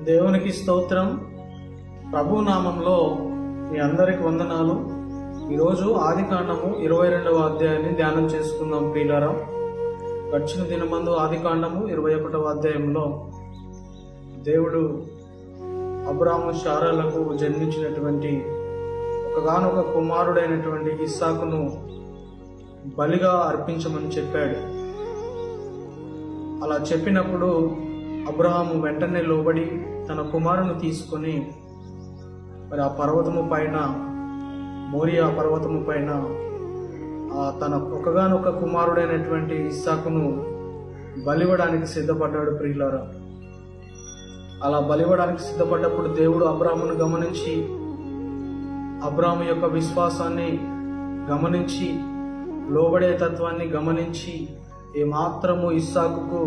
దేవునికి స్తోత్రం. ప్రభు నామంలో మీ అందరికి వందనాలు. ఈరోజు ఆదికాండము 22వ అధ్యాయాన్ని ధ్యానం చేసుకుందాం ప్రియులారా. గడిచిన దినమందు ఆదికాండము 21వ అధ్యాయంలో దేవుడు అబ్రాము శారాలకు జన్మించినటువంటి ఒకగానొక కుమారుడైనటువంటి ఇస్సాకును బలిగా అర్పించమని చెప్పాడు. అలా చెప్పినప్పుడు అబ్రహాము వెంటనే లోబడి తన కుమారుని తీసుకొని మరి ఆ పర్వతము పైన, మోరియా పర్వతము పైన తన ఒకగానొక కుమారుడైనటువంటి ఇస్సాకును బలివ్వడానికి సిద్ధపడ్డాడు ప్రియులారా. అలా బలివ్వడానికి సిద్ధపడ్డప్పుడు దేవుడు అబ్రాహామును గమనించి, అబ్రాహాము యొక్క విశ్వాసాన్ని గమనించి, లోబడే తత్వాన్ని గమనించి ఏమాత్రము ఇస్సాకుకు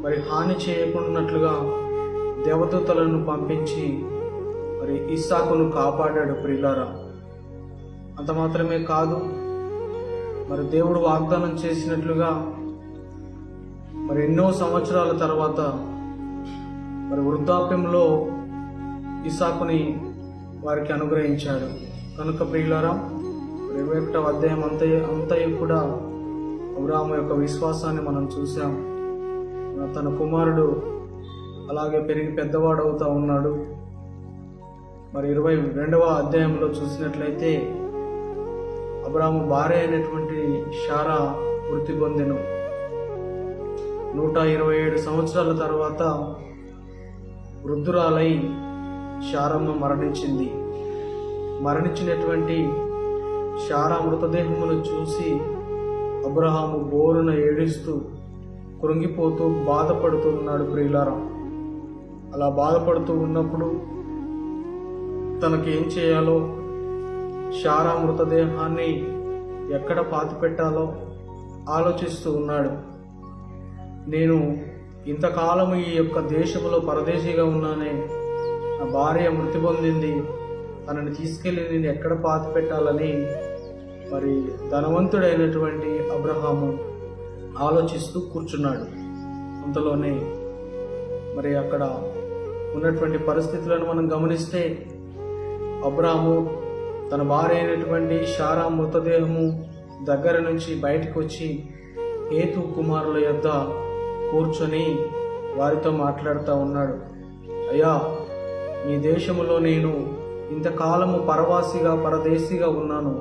మరి హాని చేయకున్నట్లుగా దేవదూతలను పంపించి మరి ఇస్సాకును కాపాడాడు ప్రియులారా. అంత మాత్రమే కాదు, మరి దేవుడు వాగ్దానం చేసినట్లుగా మరి ఎన్నో సంవత్సరాల తర్వాత మరి వృద్ధాప్యంలో ఇస్సాకుని వారికి అనుగ్రహించాడు. కనుక ప్రియులారా, 21వ అధ్యాయం అంతయు కూడా అబ్రాహాము యొక్క విశ్వాసాన్ని మనం చూసాం. తన కుమారుడు అలాగే పెరిగి పెద్దవాడవుతా ఉన్నాడు. మరి 22వ అధ్యాయంలో చూసినట్లయితే అబ్రాహాము భార్య అయినటువంటి శారా మృతి పొందెను. 127 సంవత్సరాల తర్వాత వృద్ధురాలై శారమ్మ మరణించింది. మరణించినటువంటి శారా మృతదేహమును చూసి అబ్రహాము బోరున ఏడుస్తూ కృంగిపోతూ బాధపడుతూ ఉన్నాడు ప్రియులారా. అలా బాధపడుతూ ఉన్నప్పుడు తనకి ఏం చేయాలో, శారా మృతదేహాన్ని ఎక్కడ పాతిపెట్టాలో ఆలోచిస్తూ ఉన్నాడు. నేను ఇంతకాలము ఈ యొక్క దేశంలో పరదేశిగా ఉన్నానే, నా భార్య మృతి పొందింది, తనని తీసుకెళ్ళి నేను ఎక్కడ పాతిపెట్టాలని మరి ధనవంతుడైనటువంటి అబ్రహాము ఆలోచిస్తూ కూర్చున్నాడు. అంతలోనే మరి అక్కడ ఉన్నటువంటి పరిస్థితులను మనం గమనిస్తే అబ్రాహాము తన భార్య అయినటువంటి శారా మృతదేహము దగ్గర నుంచి బయటకు వచ్చి హేతు కుమారుల యొద్ద కూర్చొని వారితో మాట్లాడుతూ ఉన్నాడు. అయ్యా, మీ దేశములో నేను ఇంతకాలము పరదేశిగా ఉన్నాను.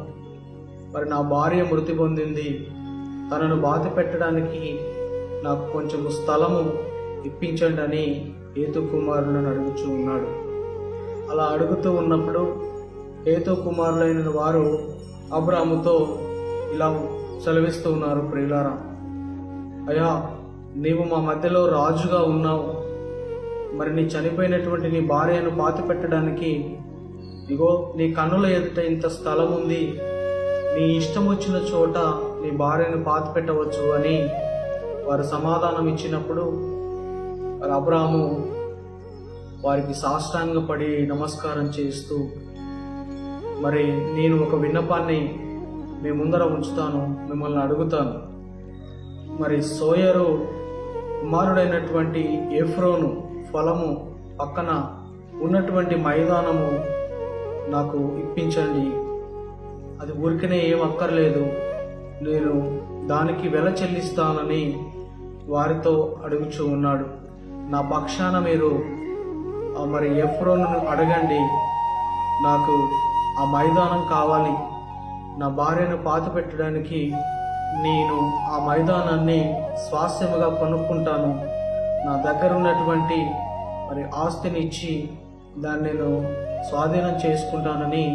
మరి నా భార్య మృతి పొందింది, తనను బాధ పెట్టడానికి నాకు కొంచెం స్థలము ఇప్పించండి అని హేతు కుమారులను అడుగుతూ ఉన్నాడు. అలా అడుగుతూ ఉన్నప్పుడు హేతు కుమారులైన వారు అబ్రాహాముతో ఇలా సెలవిస్తూ ఉన్నారు ప్రియులారా. అయ్యా, నీవు మా మధ్యలో రాజుగా ఉన్నావు. మరి నీ చనిపోయినటువంటి నీ భార్యను పాతి పెట్టడానికి ఇగో నీ కన్నుల ఎదుట ఇంత స్థలం ఉంది, నీ ఇష్టం వచ్చిన చోట నీ భార్యను పాతి పెట్టవచ్చు అని వారు సమాధానం ఇచ్చినప్పుడు మరి అబ్రాహాము వారికి సాష్టాంగపడి నమస్కారం చేస్తూ, మరి నేను ఒక విన్నపాన్ని మీ ముందర ఉంచుతాను, మిమ్మల్ని అడుగుతాను. మరి సోయరు కుమారుడైనటువంటి ఎఫ్రోను పొలము పక్కన ఉన్నటువంటి మైదానము నాకు ఇప్పించండి. అది ఊరికనే ఏం అక్కర్లేదు, నేను దానికి వెల చెల్లిస్తానని వారితో అడుగుచూ ఉన్నాడు. నా పక్షాన మీరు మరి ఎఫ్రోను అడగండి, నాకు ఆ మైదానం కావాలి, నా భార్యను పాతి పెట్టడానికి నేను ఆ మైదానాన్ని స్వాస్థ్యముగా కొనుక్కుంటాను, నా దగ్గర ఉన్నటువంటి మరి ఆస్తిని ఇచ్చి దాన్ని నేను స్వాధీనం చేసుకుంటానని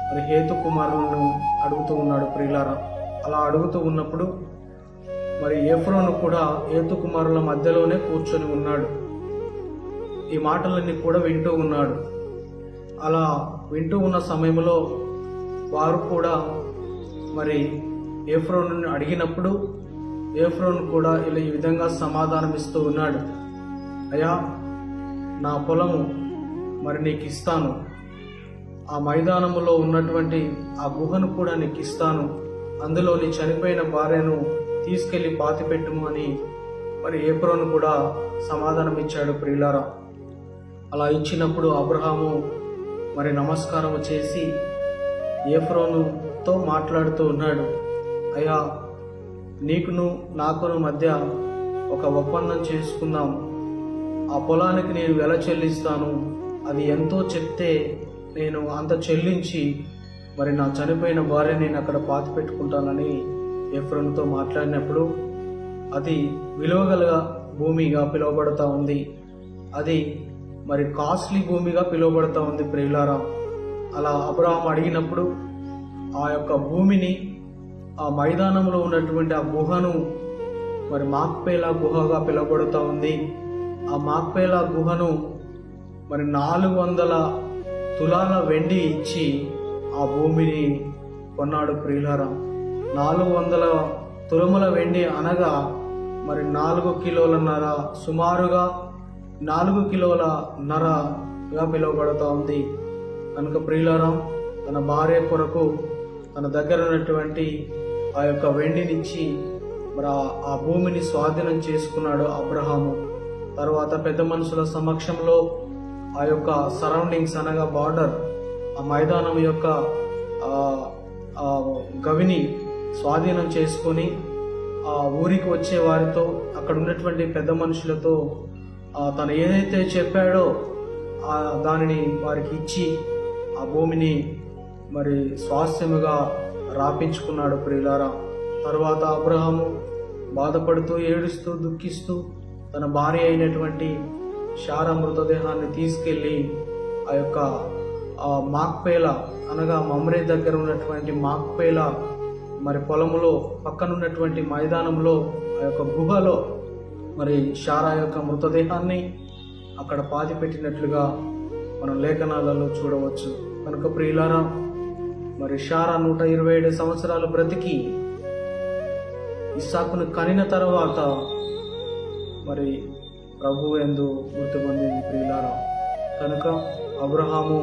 మరి హేతు కుమారులను అడుగుతూ ఉన్నాడు ప్రియులారా. అలా అడుగుతూ ఉన్నప్పుడు మరి ఎఫ్రోను కూడా హేతు కుమారుల మధ్యలోనే కూర్చొని ఉన్నాడు. ఈ మాటలన్నీ కూడా వింటూ ఉన్నాడు. అలా వింటూ ఉన్న సమయంలో వారు కూడా మరి ఎఫ్రోను అడిగినప్పుడు ఎఫ్రోను కూడా ఇలా ఈ విధంగా సమాధానం ఇస్తూ ఉన్నాడు. అయ్యా, నా పొలము మరి నీకు ఇస్తాను, ఆ మైదానములో ఉన్నటువంటి ఆ గుహను కూడా నీకు ఇస్తాను, అందులో నీ చనిపోయిన భార్యను తీసుకెళ్లి పాతిపెట్టుము అని మరి ఎఫ్రోను కూడా సమాధానం ఇచ్చాడు ప్రియులారా. అలా ఇచ్చినప్పుడు అబ్రహాము మరి నమస్కారం చేసి ఎఫ్రోనుతో మాట్లాడుతూ ఉన్నాడు, అయ్యా, నీకును నాకును మధ్య ఒక ఒప్పందం చేసుకుందాం. ఆ పొలానికి నేను వెల చెల్లిస్తాను, అది ఎంతో చెప్తే నేను అంత చెల్లించి మరి నా చనిపోయిన భార్య నేను అక్కడ పాతి పెట్టుకుంటానని ఎఫ్రోనుతో మాట్లాడినప్పుడు అది విలువగల భూమిగా పిలువబడతా ఉంది. అది మరి కాస్ట్లీ భూమిగా పిలువబడతా ఉంది ప్రియులారా. అలా అబ్రహాం అడిగినప్పుడు ఆ యొక్క భూమిని, ఆ మైదానంలో ఉన్నటువంటి ఆ గుహను మరి మాక్పేలా గుహగా పిలువబడుతూ ఉంది. ఆ మాక్పేలా గుహను మరి 400 తులాల వెండి ఇచ్చి ఆ భూమిని కొన్నాడు ప్రియులారా. 400 తులముల వెండి అనగా మరి 4 కిలోలన్నర, సుమారుగా 4 కిలోలన్నరగా పిలువబడుతూ ఉంది. కనుక ప్రియులారా, తన భార్య కొరకు తన దగ్గర ఉన్నటువంటి ఆ యొక్క వెండినిచ్చి మరి ఆ భూమిని స్వాధీనం చేసుకున్నాడు అబ్రహాము. తర్వాత పెద్ద మనుషుల సమక్షంలో ఆ యొక్క సరౌండింగ్స్ అనగా బార్డర్, ఆ మైదానం యొక్క గవిని స్వాధీనం చేసుకొని ఆ ఊరికి వచ్చే వారితో, అక్కడ ఉన్నటువంటి పెద్ద మనుషులతో తను ఏదైతే చెప్పాడో దానిని వారికి ఇచ్చి ఆ భూమిని మరి స్వాస్థ్యముగా రాపించుకున్నాడు ప్రియులారా. తర్వాత అబ్రహాము బాధపడుతూ, ఏడుస్తూ, దుఃఖిస్తూ తన భార్య అయినటువంటి శారా మృతదేహాన్ని తీసుకెళ్లి ఆ యొక్క మాక్పేలా అనగా మమ్రే దగ్గర ఉన్నటువంటి మాక్పేలా మరి పొలములో పక్కనున్నటువంటి మైదానంలో ఆ యొక్క గుహలో మరి శారా యొక్క మృతదేహాన్ని అక్కడ పాతి పెట్టినట్లుగా మనం లేఖనాలలో చూడవచ్చు. కనుక ప్రియులారా, మరి శారా 127 సంవత్సరాలు బ్రతికి ఇస్సాకును కనిన తర్వాత మరి ప్రభు యందు మృతి పొందింది ప్రియులారా. కనుక అబ్రహాము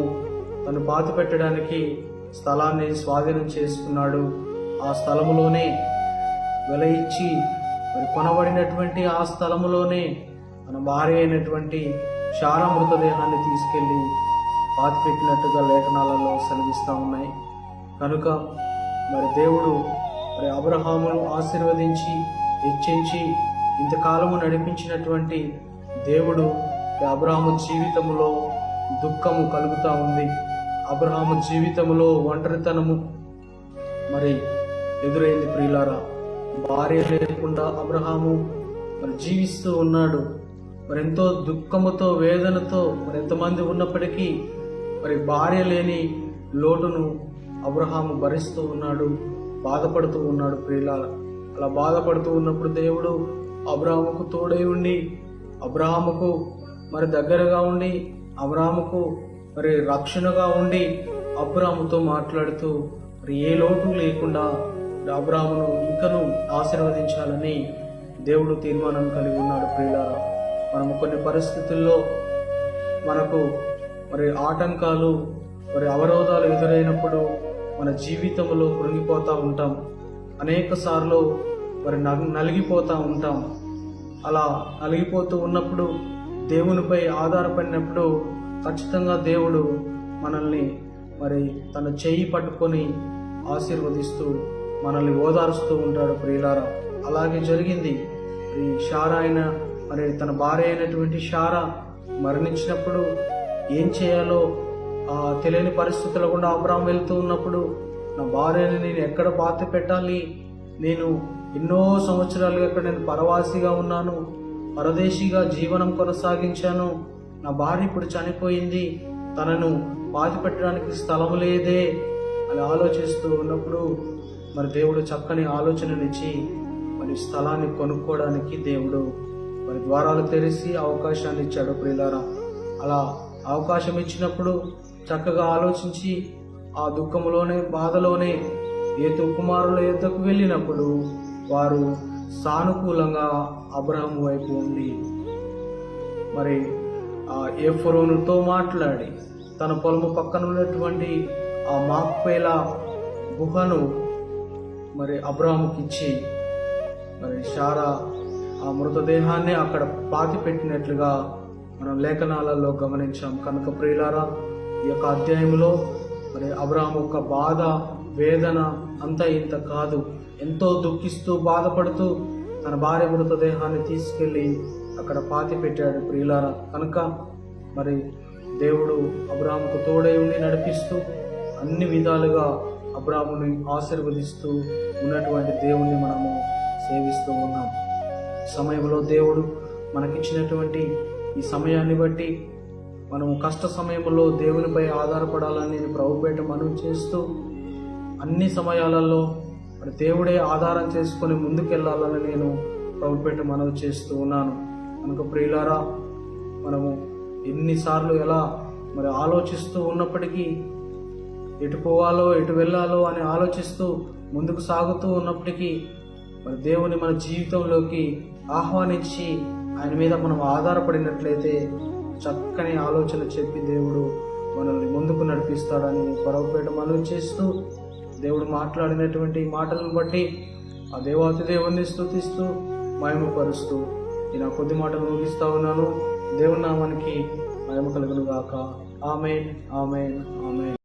తను పాతి పెట్టడానికి స్థలాన్ని స్వాధీనం చేసుకున్నాడు. ఆ స్థలములోనే వెల ఇచ్చి మరి కొనబడినటువంటి ఆ స్థలములోనే తన భార్య అయినటువంటి శారా మృతదేహాన్ని తీసుకెళ్లి పాతి పెట్టినట్టుగా లేఖనాలలో సెలవిస్తూ ఉన్నాయి. కనుక మరి దేవుడు మరి అబ్రహామును ఆశీర్వదించి హెచ్చించి ఇంతకాలము నడిపించినటువంటి దేవుడు అబ్రహాము జీవితంలో దుఃఖము కలుగుతూ ఉంది. అబ్రహాము జీవితంలో ఒంటరితనము మరి ఎదురైంది ప్రియులారా. భార్య లేకుండా అబ్రహాము మరి జీవిస్తూ ఉన్నాడు. మరి ఎంతో దుఃఖముతో, వేదనతో మరి ఎంతమంది ఉన్నప్పటికీ మరి భార్య లేని లోటును అబ్రహాము భరిస్తూ ఉన్నాడు, బాధపడుతూ ఉన్నాడు ప్రియులారా. అలా బాధపడుతూ ఉన్నప్పుడు దేవుడు అబ్రహాముకు తోడై ఉండి, అబ్రహాముకు మరి దగ్గరగా ఉండి, అబ్రహాముకు మరి రక్షణగా ఉండి అబ్రహాముతో మాట్లాడుతూ మరి ఏ లోటు లేకుండా అబ్రహామును ఇంకను ఆశీర్వదించాలని దేవుడు తీర్మానం కలిగి ఉన్నాడు ప్రియులారా. మనము కొన్ని పరిస్థితుల్లో మనకు మరి ఆటంకాలు, మరి అవరోధాలు ఎదురైనప్పుడు మన జీవితంలో కృంగిపోతూ ఉంటాం. అనేక సార్లు మరి నలిగిపోతూ ఉంటాం. అలా నలిగిపోతూ ఉన్నప్పుడు దేవునిపై ఆధారపడినప్పుడు ఖచ్చితంగా దేవుడు మనల్ని మరి తన చెయ్యి పట్టుకొని ఆశీర్వదిస్తూ మనల్ని ఓదారుస్తూ ఉంటాడు ప్రియులారా. అలాగే జరిగింది. ఈ శారా మరి తన భార్య అయినటువంటి శారా మరణించినప్పుడు ఏం చేయాలో తెలియని పరిస్థితుల గుండా అబ్రహాం వెళ్తూ ఉన్నప్పుడు, నా భార్యని నేను ఎక్కడ పాతి పెట్టాలి, నేను ఎన్నో సంవత్సరాలుగా ఇక్కడ నేను పరవాసిగా ఉన్నాను, పరదేశీగా జీవనం కొనసాగించాను, నా భార్య ఇప్పుడు చనిపోయింది, తనను పాతి పెట్టడానికి స్థలం లేదే అని ఆలోచిస్తూ ఉన్నప్పుడు మరి దేవుడు చక్కని ఆలోచననిచ్చి మరి స్థలాన్ని కొనుక్కోవడానికి దేవుడు మరి ద్వారాలు తెరిచి అవకాశాన్ని ఇచ్చాడు ప్రియులారా. అలా అవకాశం ఇచ్చినప్పుడు చక్కగా ఆలోచించి ఆ దుఃఖంలోనే, బాధలోనే ఏతు కుమారుల యొద్దకు వెళ్ళినప్పుడు వారు సానుకూలంగా అబ్రహాము వైపు ఉండి మరి ఆ ఎఫ్రోనుతో మాట్లాడి తన పొలము పక్కన ఉన్నటువంటి ఆ మాక్పేలా గుహను మరి అబ్రహాముకి ఇచ్చి మరి శారా ఆ మృతదేహాన్ని అక్కడ పాతి పెట్టినట్లుగా మనం లేఖనాలలో గమనించాం. కనుక ప్రియులారా, ఈ యొక్క అధ్యాయంలో మరి అబ్రహాము యొక్క బాధ, వేదన అంతా ఇంత కాదు. ఎంతో దుఃఖిస్తూ బాధపడుతూ తన భార్య మృతదేహాన్ని తీసుకెళ్ళి అక్కడ పాతి పెట్టాడు ప్రియులారా. కనుక మరి దేవుడు అబ్రహాముకు తోడై ఉండి నడిపిస్తూ అన్ని విధాలుగా అబ్రహాముని ఆశీర్వదిస్తూ ఉన్నటువంటి దేవుణ్ణి మనము సేవిస్తూ ఉన్నాం. సమయంలో దేవుడు మనకిచ్చినటువంటి ఈ సమయాన్ని బట్టి మనము కష్ట సమయంలో దేవునిపై ఆధారపడాలని నేను ప్రభుపేట మనవి చేస్తూ, అన్ని సమయాలలో మరి దేవుడే ఆధారం చేసుకొని ముందుకెళ్లాలని నేను ప్రభుపేట మనవి చేస్తూ ఉన్నాను. కనుక ప్రియులారా, మనము ఎన్నిసార్లు ఎలా మరి ఆలోచిస్తూ ఉన్నప్పటికీ, ఎటు పోవాలో ఎటు వెళ్ళాలో అని ఆలోచిస్తూ ముందుకు సాగుతూ ఉన్నప్పటికీ మరి దేవుని మన జీవితంలోకి ఆహ్వానించి ఆయన మీద మనం ఆధారపడినట్లయితే చక్కని ఆలోచన చెప్పి దేవుడు మనల్ని ముందుకు నడిపిస్తాడని పరవపేట మనవి చేస్తూ, దేవుడు మాట్లాడినటువంటి మాటలను బట్టి ఆ దేవాతి దేవుణ్ణి స్తుతిస్తూ మహిమపరుస్తూ నేను ఆ కొద్ది మాటలు ముగిస్తా ఉన్నాను. దేవుని నామానికి మహిమ కలుగును గాక. ఆమేన్, ఆమేన్, ఆమేన్.